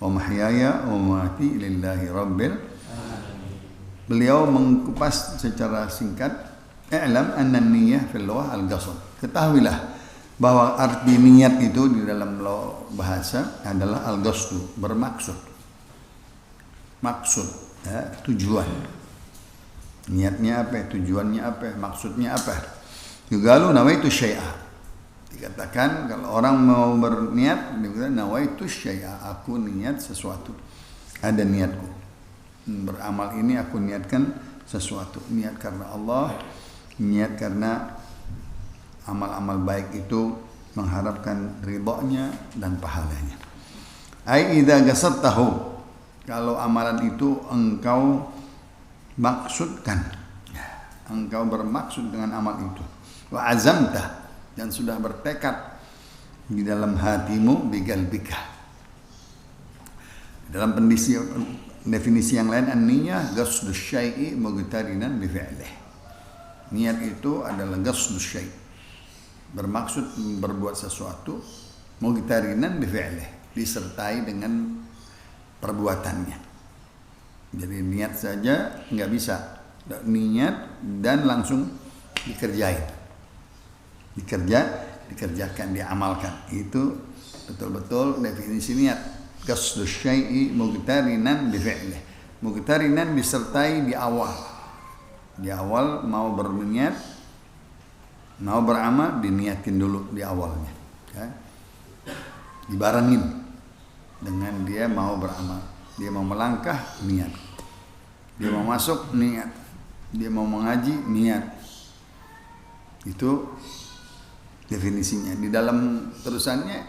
wa mahyaya wa mamati lillahi rabbil. Beliau mengkupas secara singkat, i'lam anna niyyah fil lughah al-qasd. Ketahuilah bahwa arti niat itu di dalam bahasa adalah al-qasd, bermaksud. Maksud, ya, tujuan. Niatnya apa, tujuannya apa, maksudnya apa. Yugalu nawaitu syai'a. Dikatakan kalau orang mau berniat, dikatakan nawaitu syai'a, aku niat sesuatu. Ada niatku. Beramal ini aku niatkan sesuatu, niat karena Allah, niat karena amal-amal baik itu mengharapkan ridhonya dan pahalanya. Ai idza qasadtahu, kalau amalan itu engkau maksudkan, engkau bermaksud dengan amal itu, wa azamta, dan sudah bertekad di dalam hatimu, biqalbika. Dalam definisi yang lain, an-niyah qasdus syai'i mughtarinan bi fi'lih. Niat itu adalah qasdus syai', bermaksud berbuat sesuatu, mughtarinan bi fi'lih, disertai dengan perbuatannya. Jadi niat saja nggak bisa, niat dan langsung dikerjakan, diamalkan. Itu betul-betul definisi niat. Qasdus syai'i mughtarinan bi fi'lih. Mughtarinan disertai di awal. Di awal mau berniat, mau beramal, diniatin dulu di awalnya. Ya. Dibarengin dengan dia mau beramal. Dia mau melangkah, niat. Dia mau masuk, niat. Dia mau mengaji, niat. Itu definisinya. Di dalam terusannya,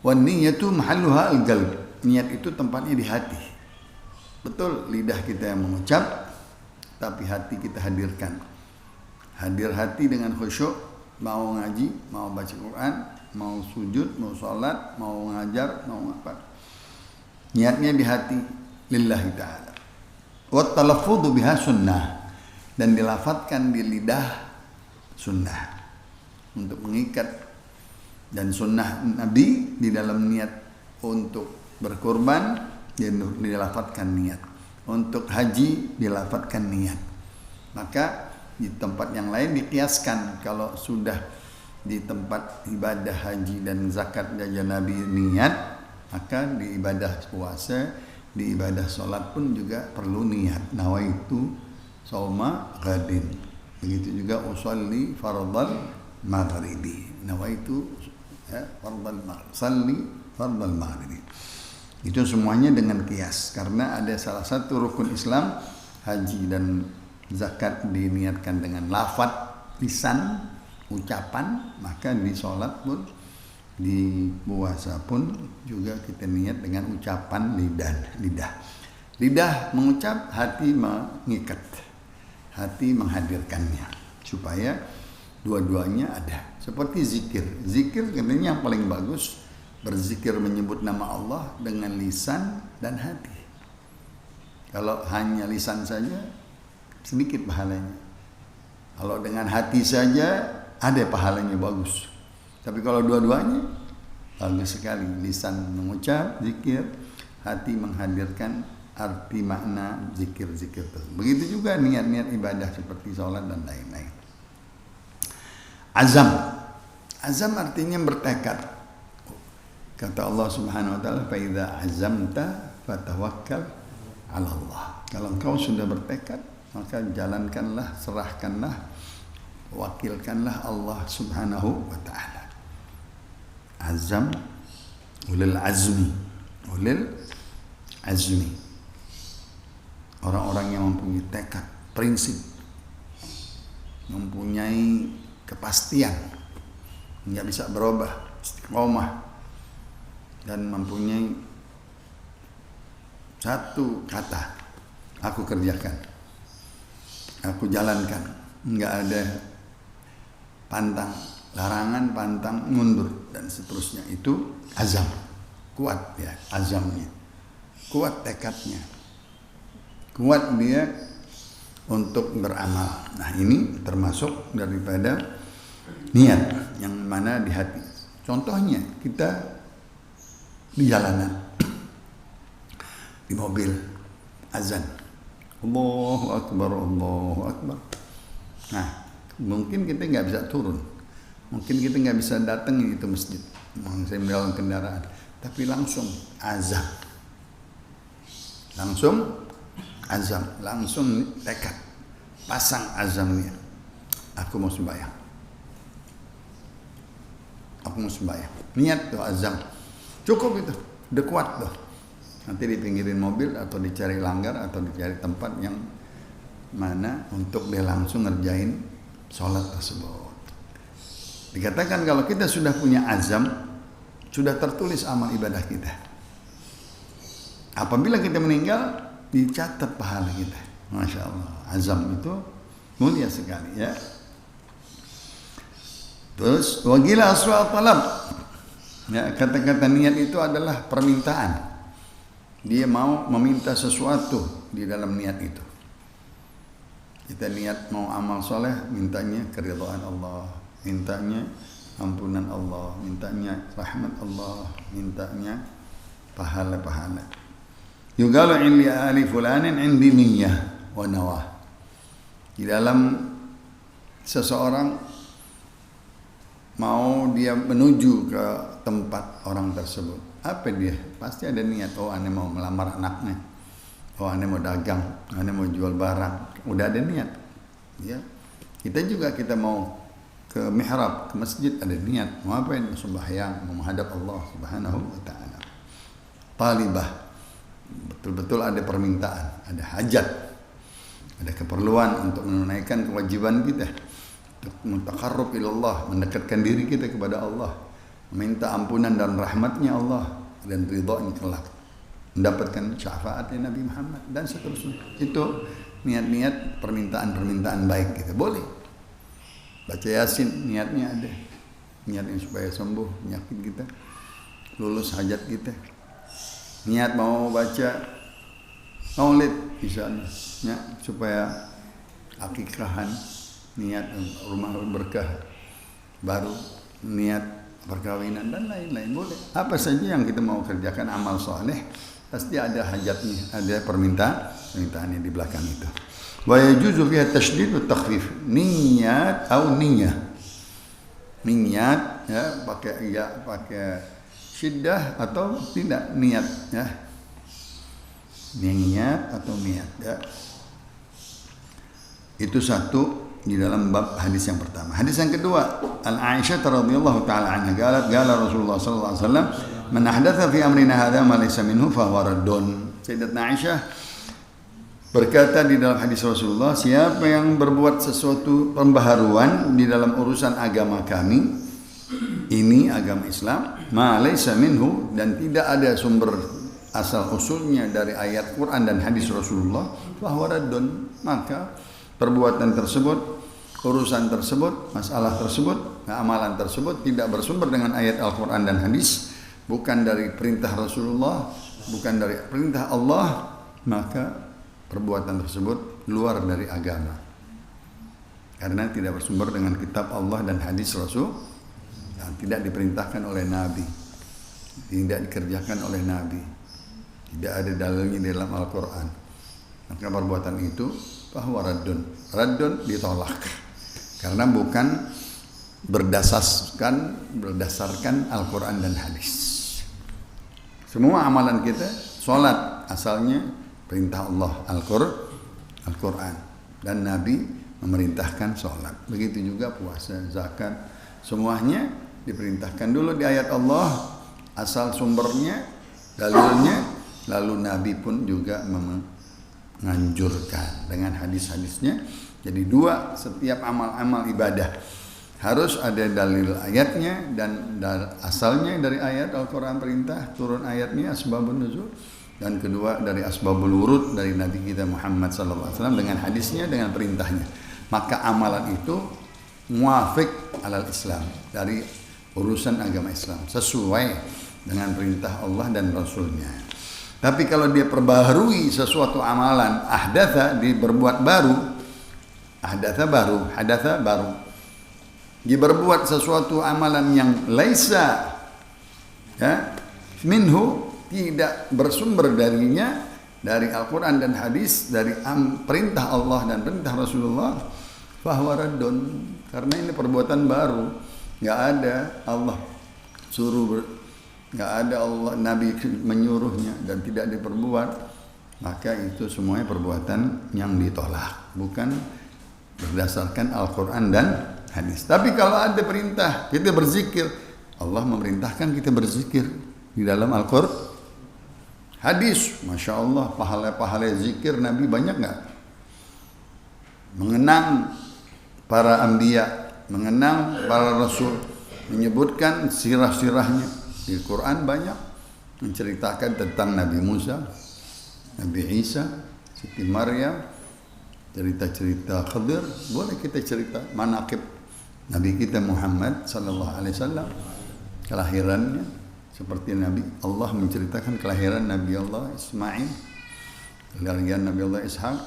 wan niyatu mahalluha al-qalb. Niat itu tempatnya di hati. Betul, lidah kita yang mengucap, tapi hati kita hadirkan. Hadir hati dengan khusyuk, mau ngaji, mau baca Quran, mau sujud, mau sholat, mau ngajar, mau apa. Niatnya di hati, lillahi ta'ala. Wa talaffudhu biha sunnah, dan dilafatkan di lidah sunnah untuk mengikat. Dan sunnah Nabi di dalam niat untuk berkorban dilafatkan niat, untuk haji dilafatkan niat. Maka di tempat yang lain dikiaskan, kalau sudah di tempat ibadah haji dan zakat dan Nabi niat, maka di ibadah puasa, di ibadah sholat pun juga perlu niat. Nawaitu shauma ghadin. Begitu juga usolli fardal maghribi. Nawaitu fardal maghribi. Itu semuanya dengan kias, karena ada salah satu rukun Islam, haji dan zakat diniatkan dengan lafaz lisan, ucapan, maka di sholat pun, di puasa pun juga kita niat dengan ucapan lidah mengucap, hati mengikat, hati menghadirkannya, supaya dua-duanya ada. Seperti zikir katanya yang paling bagus, berzikir menyebut nama Allah dengan lisan dan hati. Kalau hanya lisan saja, sedikit pahalanya. Kalau dengan hati saja, ada pahalanya bagus. Tapi kalau dua-duanya, bagus sekali. Lisan mengucap zikir, hati menghadirkan arti makna zikir-zikir tersebut. Begitu juga niat-niat ibadah seperti sholat dan lain-lain. Azam artinya bertekad. Kata Allah Subhanahu wa taala, "Fa idza azamta fatawakkal 'ala Allah." Kalau engkau sudah bertekad, maka jalankanlah, serahkanlah, wakilkanlah Allah Subhanahu wa taala. Azam, ulil azmi. Orang-orang yang mempunyai tekad, prinsip, mempunyai kepastian, nggak bisa berubah, istiqomah, dan mempunyai satu kata, aku kerjakan, aku jalankan, nggak ada pantang, larangan, pantang, mundur, dan seterusnya. Itu azam, kuat ya, azamnya, kuat tekadnya, kuat dia untuk beramal. Nah, ini termasuk daripada niat yang mana di hati. Contohnya kita di jalanan, di mobil azan, Allahu Akbar, Allahu Akbar. Nah, mungkin kita nggak bisa turun, mungkin kita nggak bisa datang itu masjid, saya dalam kendaraan, tapi langsung azan, langsung tekad, pasang azamnya, aku mau sembahyang, niat tuh azam, cukup itu, udah kuat tuh. Nanti dipinggirin mobil atau dicari langgar atau dicari tempat yang mana untuk dia langsung ngerjain sholat tersebut. Dikatakan kalau kita sudah punya azam, sudah tertulis amal ibadah kita. Apabila kita meninggal, dicatat pahala kita. Masya Allah, azam itu mulia sekali ya. Terus wagila asra talab. Ya, kata-kata niat itu adalah permintaan. Dia mau meminta sesuatu di dalam niat itu. Kita niat mau amal soleh, mintanya keridhaan Allah, mintanya ampunan Allah, mintanya rahmat Allah, mintanya pahala-pahala. Yugalu ili ali fulanin indi niyyah wa nawah. Di dalam seseorang mau dia menuju ke tempat orang tersebut, apa dia? Pasti ada niat. Oh, ane mau melamar anaknya. Oh, ane mau dagang. Ane mau jual barang. Udah ada niat. Ya. Kita mau ke mihrab, ke masjid, ada niat. Mau apa ini? Sembahyang, mau menghadap Allah Subhanahu wa taala. Talibah. Betul-betul ada permintaan, ada hajat. Ada keperluan untuk menunaikan kewajiban kita. Untuk mentaqarrub ilallah, mendekatkan diri kita kepada Allah. Meminta ampunan dan rahmatnya Allah dan ridhonya kelak, mendapatkan syafaatnya Nabi Muhammad dan seterusnya. Itu niat-niat permintaan baik kita boleh. Baca Yasin niatnya ada, niatnya supaya sembuh penyakit kita, lulus hajat kita. Niat mau baca Maulid misalnya, ya, supaya akikahan, niat rumah berkah baru, niat perkawinan dan lain-lain boleh. Apa saja yang kita mau kerjakan amal soleh pasti ada hajatnya, ada permintaannya di belakang itu. Wa yajuzu fiha tasydid wa takhfif. Niat atau niyah. Niat ya pakai syiddah atau tidak niat ya. Niat atau niat ya. Itu satu di dalam bab hadis yang pertama. Hadis yang kedua, An Aisyah radhiyallahu taala anha qala Rasulullah sallallahu alaihi wasallam, "Man ahdatha fi amrina hadza ma laysa minhu fa huwa raddun." Sayyidatuna Aisyah berkata di dalam hadis Rasulullah, siapa yang berbuat sesuatu pembaharuan di dalam urusan agama kami, ini agama Islam, ma laysa minhu, dan tidak ada sumber asal usulnya dari ayat Quran dan hadis Rasulullah, fa huwa raddun, maka perbuatan tersebut, urusan tersebut, masalah tersebut, amalan tersebut tidak bersumber dengan ayat Al-Quran dan hadis, bukan dari perintah Rasulullah, bukan dari perintah Allah, maka perbuatan tersebut luar dari agama. Karena tidak bersumber dengan kitab Allah dan hadis Rasul, dan tidak diperintahkan oleh Nabi, tidak dikerjakan oleh Nabi, tidak ada dalilnya di dalam Al-Quran. Maka perbuatan itu bahwa raddun ditolak karena bukan berdasarkan Al-Quran dan hadis. Semua amalan kita, sholat asalnya perintah Allah Al-Quran dan Nabi memerintahkan sholat. Begitu juga puasa, zakat, semuanya diperintahkan dulu di ayat Allah, asal sumbernya, dalilnya, lalu Nabi pun juga menganjurkan dengan hadis-hadisnya. Jadi dua, setiap amal-amal ibadah harus ada dalil ayatnya dan asalnya dari ayat Al-Quran perintah, turun ayatnya asbabun nuzul, dan kedua dari asbabul wurud dari Nabi kita Muhammad SAW dengan hadisnya, dengan perintahnya. Maka amalan itu muafiq alal Islam, dari urusan agama Islam, sesuai dengan perintah Allah dan Rasulnya. Tapi kalau dia perbaharui sesuatu amalan, ahdatha, dia berbuat baru, hadatha baru, dia berbuat sesuatu amalan yang laisa ya minhu, tidak bersumber darinya, dari Al-Quran dan hadis, dari perintah Allah dan perintah Rasulullah, fahuwa raddun, karena ini perbuatan baru, nggak ada Allah suruh, nggak ada Allah Nabi menyuruhnya dan tidak diperbuat, maka itu semuanya perbuatan yang ditolak, bukan berdasarkan Al-Quran dan hadis. Tapi kalau ada perintah kita berzikir, Allah memerintahkan kita berzikir di dalam Al-Quran, hadis, Masya Allah, pahala-pahala zikir Nabi banyak nggak? Mengenang para anbiya, mengenang para rasul, menyebutkan sirah-sirahnya. Di Quran banyak menceritakan tentang Nabi Musa, Nabi Isa, Siti Maryam, cerita-cerita Khadir. Boleh kita cerita manaqib Nabi kita Muhammad sallallahu alaihi wasallam, kelahirannya, seperti Nabi Allah menceritakan kelahiran Nabi Allah Ismail, kelahiran Nabi Allah Ishaq,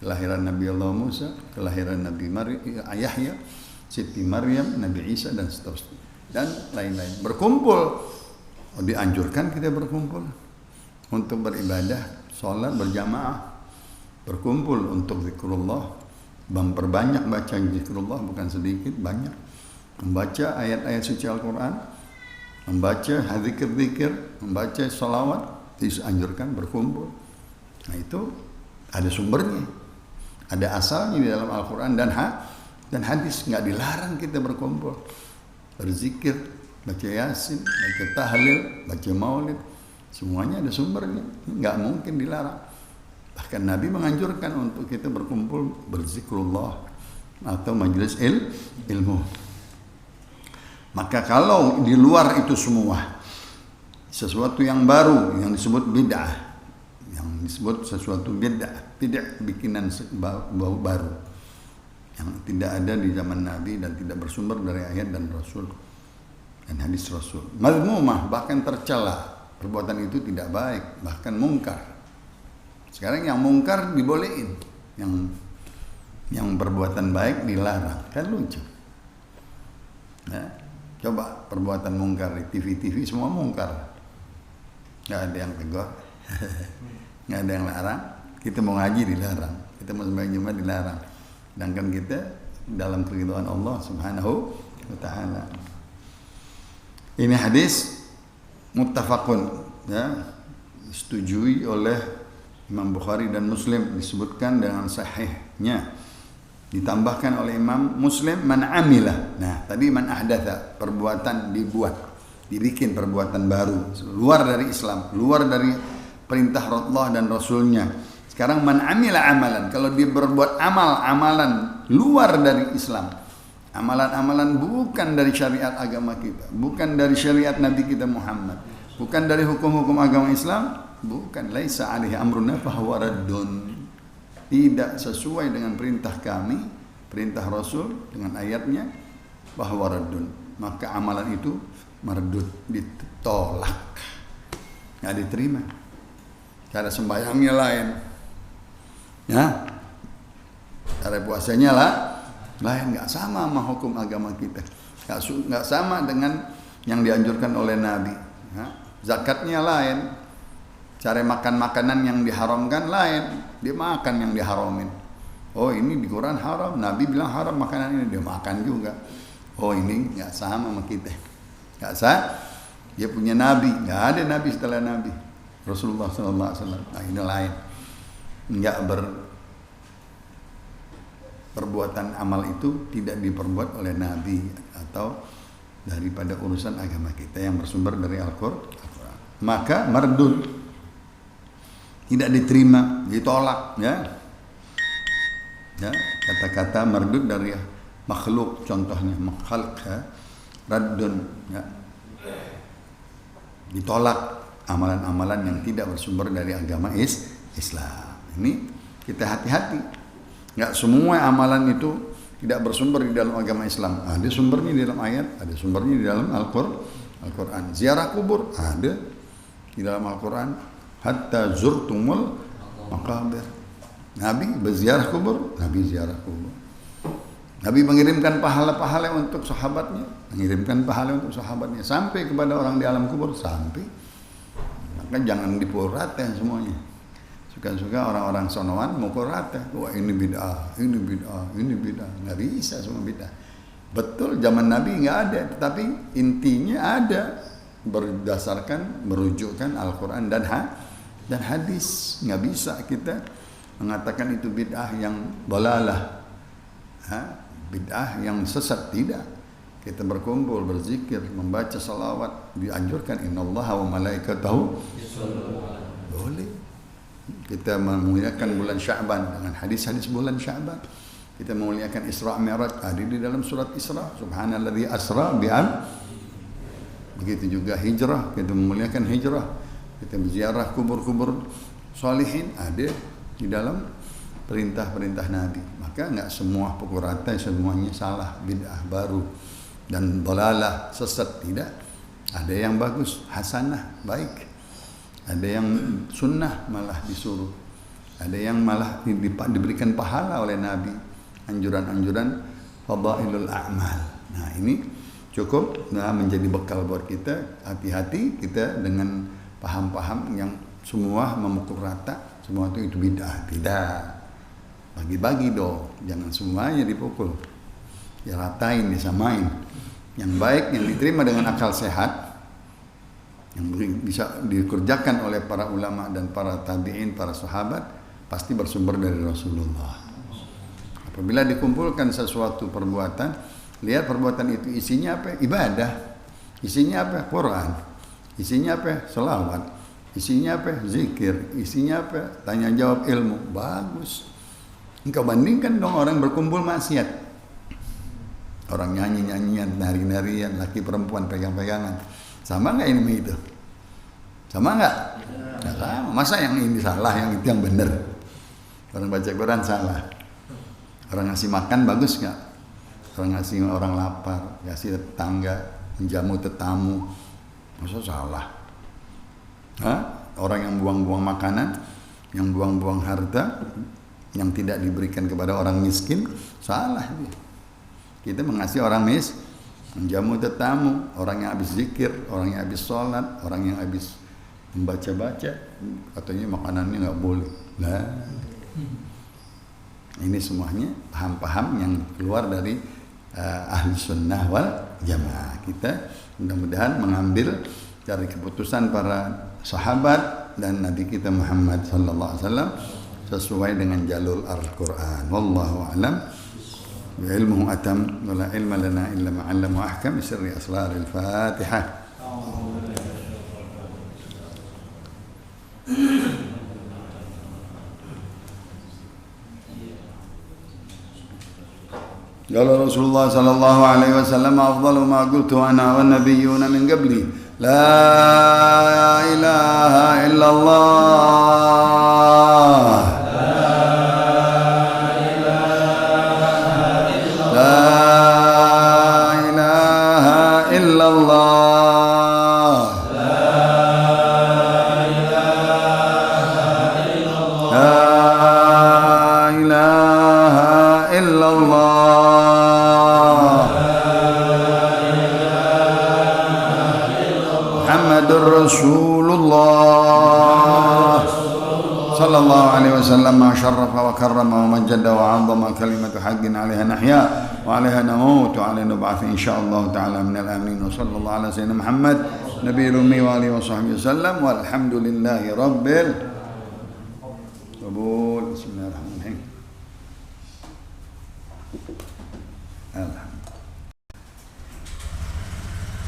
kelahiran Nabi Allah Musa, kelahiran Nabi Yahya, Siti Maryam, Nabi Isa dan seterusnya dan lain-lain. Berkumpul, dianjurkan kita berkumpul untuk beribadah, sholat berjamaah, berkumpul untuk zikrullah, memperbanyak baca zikrullah, bukan sedikit, banyak, membaca ayat-ayat suci Al-Quran, membaca zikir-zikir, membaca sholawat, dianjurkan berkumpul. Nah itu ada sumbernya, ada asalnya di dalam Al-Quran dan hadis. Nggak dilarang kita berkumpul, berzikir, baca yasin, baca tahlil, baca maulid, semuanya ada sumbernya, nggak mungkin dilarang. Bahkan Nabi menganjurkan untuk kita berkumpul berzikrullah atau majelis ilmu. Maka kalau di luar itu semua, sesuatu yang baru yang disebut bid'ah, yang disebut sesuatu bid'ah bikinan baru yang tidak ada di zaman Nabi dan tidak bersumber dari ayat dan Rasul dan hadis Rasul, mazmumah, bahkan tercela, perbuatan itu tidak baik, bahkan mungkar. Sekarang yang mungkar dibolehin, yang perbuatan baik dilarang, kan lucu. Nah, coba perbuatan mungkar di TV semua mungkar, nggak ada yang tegur, nggak ada yang larang. Kita mau ngaji dilarang, kita mau sembahyang Jumat dilarang, sedangkan kita dalam keridhaan Allah Subhanahu wa Ta'ala. Ini hadis muttafaqun, ya, disetujui oleh Imam Bukhari dan Muslim, disebutkan dengan sahihnya. Ditambahkan oleh Imam Muslim, man amilah. Nah, tadi man ahdatha, perbuatan dibuat, dibikin perbuatan baru, luar dari Islam, luar dari perintah Allah dan Rasulnya. Sekarang man amila amalan, kalau dia berbuat amalan luar dari Islam, amalan-amalan bukan dari syariat agama kita, bukan dari syariat Nabi kita Muhammad, bukan dari hukum-hukum agama Islam, bukan, laisa alaihi amruna fahuwa raddun, tidak sesuai dengan perintah kami, perintah Rasul dengan ayatnya, bahwa raddun, maka amalan itu mardud, ditolak, nggak diterima. Cara sembahyangnya lain, ya, cara puasanya lain, nggak sama sama hukum agama kita, nggak sama dengan yang dianjurkan oleh Nabi. Ya. Zakatnya lain, cara makan makanan yang diharamkan lain, dia makan yang diharamin. Oh ini di Quran haram, Nabi bilang haram makanan ini, dia makan juga. Oh ini nggak sama sama kita, nggak sah. Dia punya Nabi, nggak ada Nabi setelah Nabi Rasulullah SAW. Nah ini lain, nggak perbuatan amal itu tidak diperbuat oleh Nabi atau daripada urusan agama kita yang bersumber dari Al-Quran, maka mardud, tidak diterima, ditolak, ya. Ya, kata-kata mardud dari makhluk, contohnya makhluk, ya. Raddun, ya. Ditolak amalan-amalan yang tidak bersumber dari agama Islam. Ini kita hati-hati. Nggak semua amalan itu tidak bersumber di dalam agama Islam. Ada sumbernya di dalam ayat, ada sumbernya di dalam Al-Quran. Ziarah kubur ada di dalam Al-Quran. Hatta zurtumul maqabir. Nabi berziarah kubur, Nabi ziarah kubur. Nabi mengirimkan pahala-pahala untuk sahabatnya, sampai kepada orang di alam kubur, sampai. Maka jangan dipukul rata semuanya. Suka-suka orang-orang sonoan mukul rata. Wah ini bid'ah, ini bid'ah, ini bid'ah. Nggak bisa semua bid'ah. Betul zaman Nabi nggak ada, tetapi intinya ada berdasarkan merujukkan Al-Quran dan hadis. Nggak bisa kita mengatakan itu bid'ah yang dalalah, bid'ah yang sesat. Tidak. Kita berkumpul, berzikir, membaca salawat, dianjurkan innallaha wa malaikatahu boleh. Kita memuliakan bulan Sya'ban dengan hadis-hadis bulan Sya'ban. Kita memuliakan Isra Mi'raj, ada di dalam surat Isra. Subhanalladzi asra bi'am. Begitu juga hijrah, kita memuliakan hijrah. Kita berziarah kubur-kubur salihin, ada di dalam perintah-perintah Nabi. Maka enggak semua pukul rata semuanya salah, bid'ah baru dan dalalah, sesat. Tidak. Ada yang bagus, hasanah, baik. Ada yang sunnah malah disuruh. Ada yang malah diberikan pahala oleh Nabi. Anjuran-anjuran fadailul a'mal. Nah ini cukup menjadi bekal buat kita. Hati-hati kita dengan paham-paham yang semua memukul rata. Semua itu bid'ah. Tidak. Bagi-bagi dong. Jangan semuanya dipukul. Diratain, disamain. Yang baik, yang diterima dengan akal sehat, yang bisa dikerjakan oleh para ulama dan para tabi'in, para sahabat, pasti bersumber dari Rasulullah. Apabila dikumpulkan sesuatu perbuatan, lihat perbuatan itu isinya apa? Ibadah. Isinya apa? Quran. Isinya apa? Selawat. Isinya apa? Zikir. Isinya apa? Tanya jawab ilmu. Bagus. Engkau bandingkan dong orang berkumpul maksiat. Orang nyanyi-nyanyian, nari-narian, laki perempuan pegang-pegangan. Sama nggak ini itu? Sama nggak? Nggak sama. Masa yang ini salah, yang itu yang benar? Orang baca Quran salah. Orang ngasih makan bagus nggak? Orang ngasih orang lapar, ngasih tetangga, menjamu tetamu, masa salah? Orang yang buang-buang makanan, yang buang-buang harta, yang tidak diberikan kepada orang miskin, salah dia. Kita mengasih orang menjamu tetamu, orang yang habis zikir, orang yang habis sholat, orang yang habis membaca-baca, katanya makanannya nggak boleh. Nah, ini semuanya paham-paham yang keluar dari ahli sunnah wal jamaah. Kita mudah-mudahan mengambil dari keputusan para sahabat dan Nabi kita Muhammad sallallahu alaihi wasallam sesuai dengan jalur Al-Quran. Wallahu a'lam. Ilmuhu atam wa la ilma lana illa ma 'allama wa ahkam bi sirri asraril Fatihah. Qala Rasulullah sallallahu alaihi wasallam afdalu ma qultu ana wan nabiyyuna min qabli la ilaha illallah. Rasulullah sallallahu alaihi wasallam ma syarrafa wa karrama wa majjada wa 'azzama kalimatu haqqin 'alaiha nahya wa 'alaiha namut wa 'alaiha nub'ats insyaallah ta'ala minal amin wa sallallahu ala sayyidina Muhammad nabiyil ummi wa alihi wa sahbihi wasallam walhamdulillahi rabbil qabul. Bismillahirrahmanirrahim.